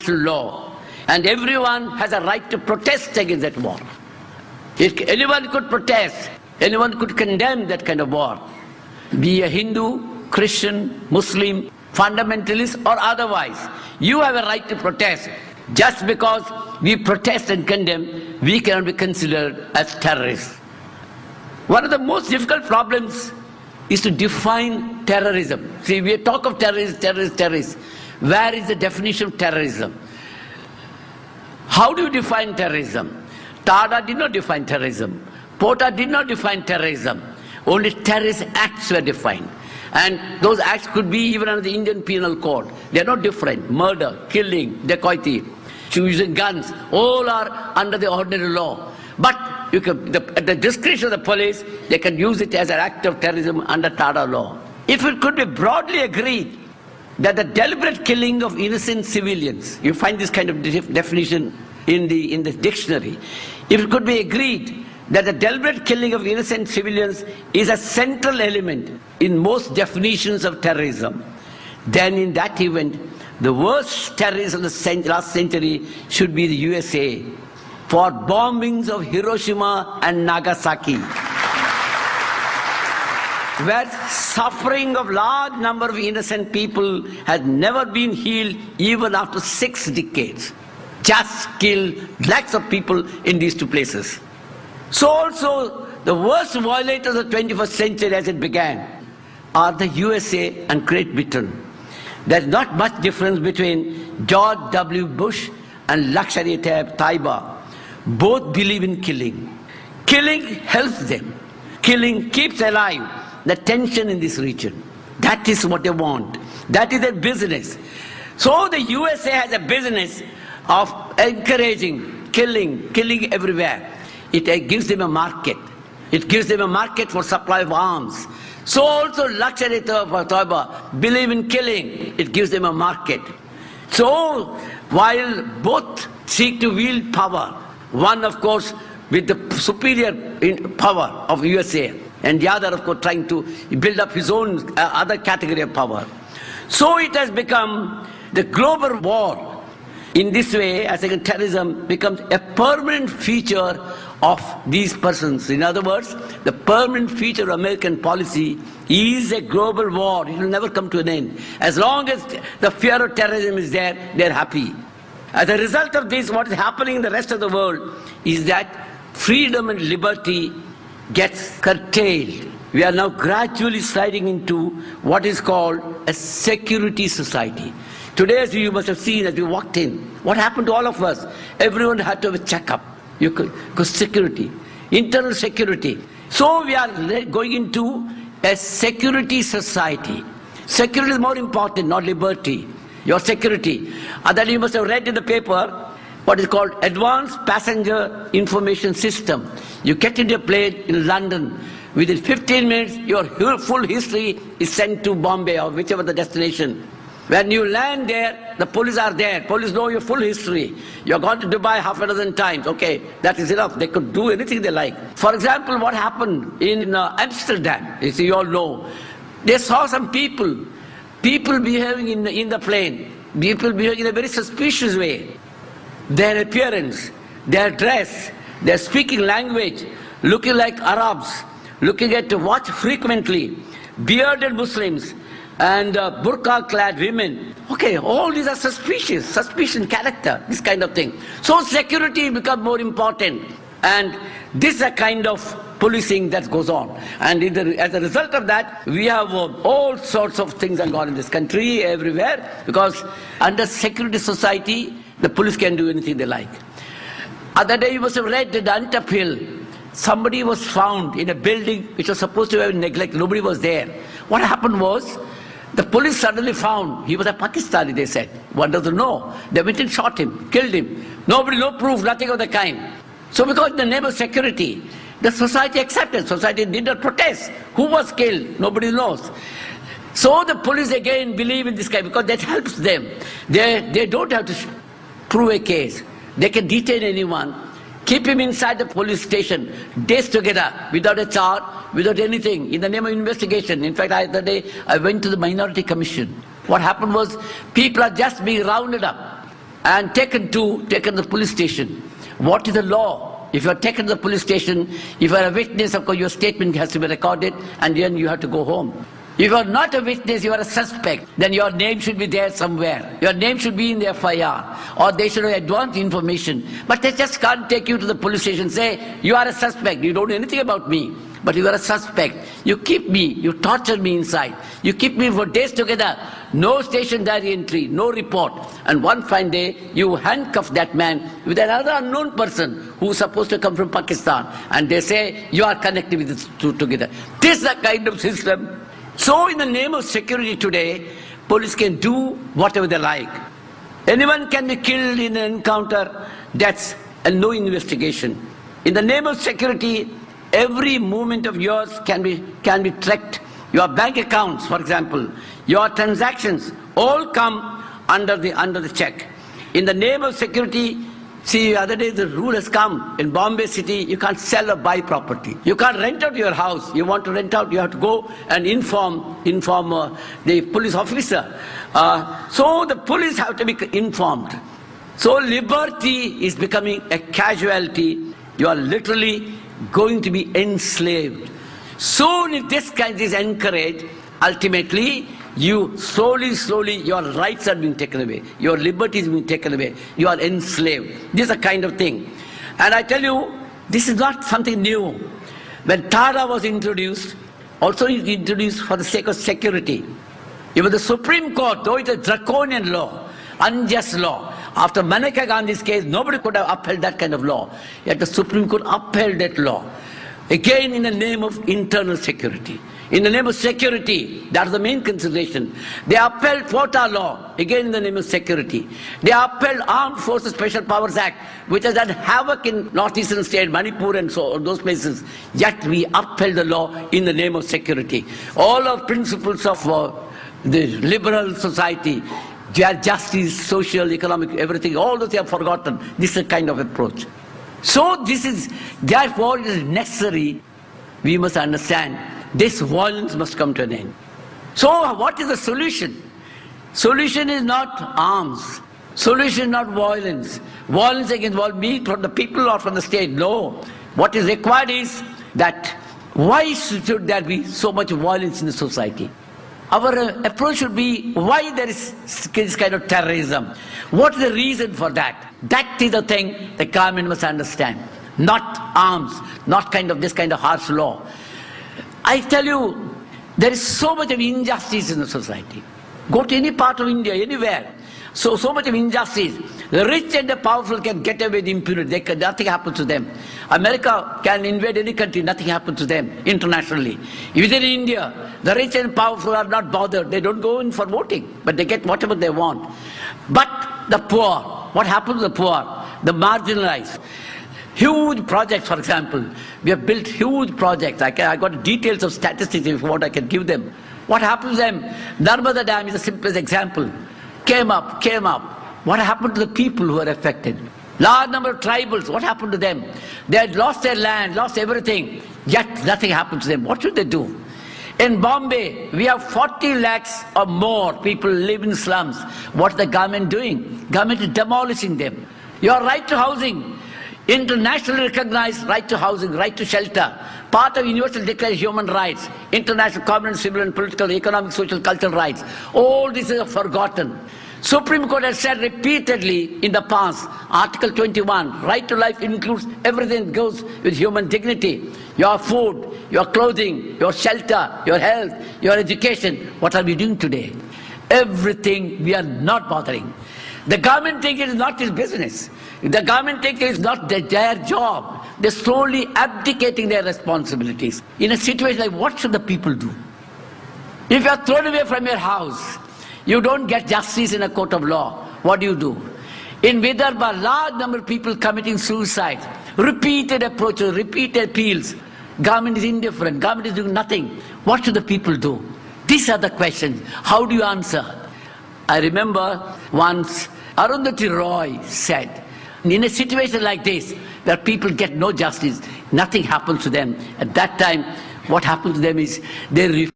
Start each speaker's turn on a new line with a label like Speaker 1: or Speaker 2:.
Speaker 1: law, and everyone has a right to protest against that war. Anyone could protest, anyone could condemn that kind of war, be a Hindu, Christian, Muslim, fundamentalist or otherwise. You have a right to protest. Just because we protest and condemn, we cannot be considered as terrorists. One of the most difficult problems is to define terrorism. See, we talk of terrorists. Where is the definition of terrorism? How do you define terrorism? Tada did not define terrorism. Porta did not define terrorism. Only terrorist acts were defined. And those acts could be even under the Indian Penal Code. They are not different. Murder, killing, dacoity, using guns, all are under the ordinary law. But at the discretion of the police, they can use it as an act of terrorism under Tada law. If it could be broadly agreed that the deliberate killing of innocent civilians, you find this kind of definition in the dictionary, if it could be agreed that the deliberate killing of innocent civilians is a central element in most definitions of terrorism, then in that event, the worst terrorists of the last century should be the USA for bombings of Hiroshima and Nagasaki, where suffering of large number of innocent people has never been healed even after 6 decades. Just killed lakhs of people in these two places. So also, the worst violators of the 21st century as it began are the USA and Great Britain. There's not much difference between George W. Bush and Taiba. Both believe in killing. Killing helps them. Killing keeps alive the tension in this region. That is what they want. That is their business. So the USA has a business of encouraging killing everywhere. It gives them a market. It gives them a market for supply of arms. So also Taiba believe in killing. It gives them a market. So while both seek to wield power, one of course with the superior power of USA, and the other of course trying to build up his own other category of power. So it has become the global war. In this way, I think terrorism becomes a permanent feature of these persons. In other words, the permanent feature of American policy is a global war. It will never come to an end. As long as the fear of terrorism is there, they're happy. As a result of this, what is happening in the rest of the world is that freedom and liberty gets curtailed. We are now gradually sliding into what is called a security society. Today, as you must have seen as we walked in, what happened to all of us? Everyone had to have a checkup. Because security, internal security. So we are going into a security society. Security is more important, not liberty. Your security. And then you must have read in the paper what is called Advanced Passenger Information System. You get into a plane in London. Within 15 minutes, your full history is sent to Bombay or whichever the destination. When you land there, the police are there. Police know your full history. You've gone to Dubai half a dozen times. Okay, that is enough. They could do anything they like. For example, what happened in Amsterdam, you all know. They saw some people behaving in the plane. People behaving in a very suspicious way. Their appearance, their dress, their speaking language, looking like Arabs, looking at watch frequently, bearded Muslims, and burqa-clad women. Okay, all these are suspicion, character, this kind of thing. So security becomes more important. And this is a kind of policing that goes on. And as a result of that, we have all sorts of things going on in this country, everywhere, because under security society, the police can do anything they like. Other day you must have read that Antap Hill, somebody was found in a building which was supposed to have neglected. Nobody was there. What happened was, the police suddenly found he was a Pakistani, they said. One doesn't know. They went and shot him, killed him. Nobody, no proof, nothing of the kind. So because in the name of security, the society accepted. Society did not protest. Who was killed? Nobody knows. So the police again believe in this guy because that helps them. They don't have to prove a case. They can detain anyone, keep him inside the police station, days together, without a charge, without anything, in the name of investigation. In fact, the other day I went to the Minority Commission. What happened was, people are just being rounded up. and taken to the police station. What is the law? If you are taken to the police station, if you are a witness, of course your statement has to be recorded and then you have to go home. If you are not a witness, you are a suspect, then your name should be there somewhere. Your name should be in the FIR, or they should have advanced information. But they just can't take you to the police station and say, you are a suspect, you don't know anything about me, but you are a suspect. You keep me, you torture me inside. You keep me for days together. No station diary entry, no report. And one fine day, you handcuff that man with another unknown person who is supposed to come from Pakistan. And they say, you are connected with the two together. This is the kind of system. So in the name of security today, police can do whatever they like. Anyone can be killed in an encounter, that's and no investigation. In the name of security, every movement of yours can be tracked. Your bank accounts, for example, your transactions, all come under the check. In the name of security, see, the other day the rule has come in Bombay city, you can't sell or buy property. You can't rent out your house. You want to rent out, you have to go and inform the police officer. So the police have to be informed. So liberty is becoming a casualty. You are literally going to be enslaved. Soon if this kind is encouraged, ultimately you slowly, your rights are being taken away. Your liberty is being taken away. You are enslaved. This is a kind of thing. And I tell you, this is not something new. When TARA was introduced, also it was introduced for the sake of security. Even the Supreme Court, though it is a draconian law, unjust law, after Maneka Gandhi's case, nobody could have upheld that kind of law. Yet the Supreme Court upheld that law. Again in the name of internal security. In the name of security, that's the main consideration. They upheld quota law, again in the name of security. They upheld Armed Forces Special Powers Act, which has done havoc in northeastern states, Manipur and so on, those places. Yet we upheld the law in the name of security. All our principles of the liberal society, justice, social, economic, everything, all those they have forgotten. This is a kind of approach. So therefore it is necessary, we must understand, this violence must come to an end. So what is the solution? Solution is not arms. Solution is not violence. Violence against me from the people or from the state. No. What is required is that why should there be so much violence in the society? Our approach should be why there is this kind of terrorism. What is the reason for that? That is the thing the government must understand. Not arms, not this kind of harsh law. I tell you, there is so much of injustice in the society. Go to any part of India, anywhere. So much of injustice. The rich and the powerful can get away with impunity. Nothing happens to them. America can invade any country, nothing happens to them internationally. Within India, the rich and powerful are not bothered. They don't go in for voting, but they get whatever they want. But the poor, what happens to the poor? The marginalized. Huge projects, for example. We have built huge projects. I got details of statistics if you want, I can give them. What happens to them? Narmada Dam is the simplest example. Came up. What happened to the people who were affected? Large number of tribals, what happened to them? They had lost their land, lost everything, yet nothing happened to them. What should they do? In Bombay, we have 40 lakhs or more people live in slums. What's the government doing? Government is demolishing them. Your right to housing, internationally recognized right to housing, right to shelter, part of Universal Declaration of Human Rights, international covenant, civil and political, economic, social, cultural rights. All this is forgotten. Supreme Court has said repeatedly in the past, Article 21, right to life includes everything that goes with human dignity. Your food, your clothing, your shelter, your health, your education. What are we doing today? Everything we are not bothering. The government thinks it is not his business. The government thinks it is not their job. They're slowly abdicating their responsibilities. In a situation like what should the people do? If you are thrown away from your house, you don't get justice in a court of law. What do? In Vidarbha, large number of people committing suicide. Repeated approaches, repeated appeals. Government is indifferent. Government is doing nothing. What should the people do? These are the questions. How do you answer? I remember once Arundhati Roy said, in a situation like this, where people get no justice, nothing happens to them. At that time, what happened to them is they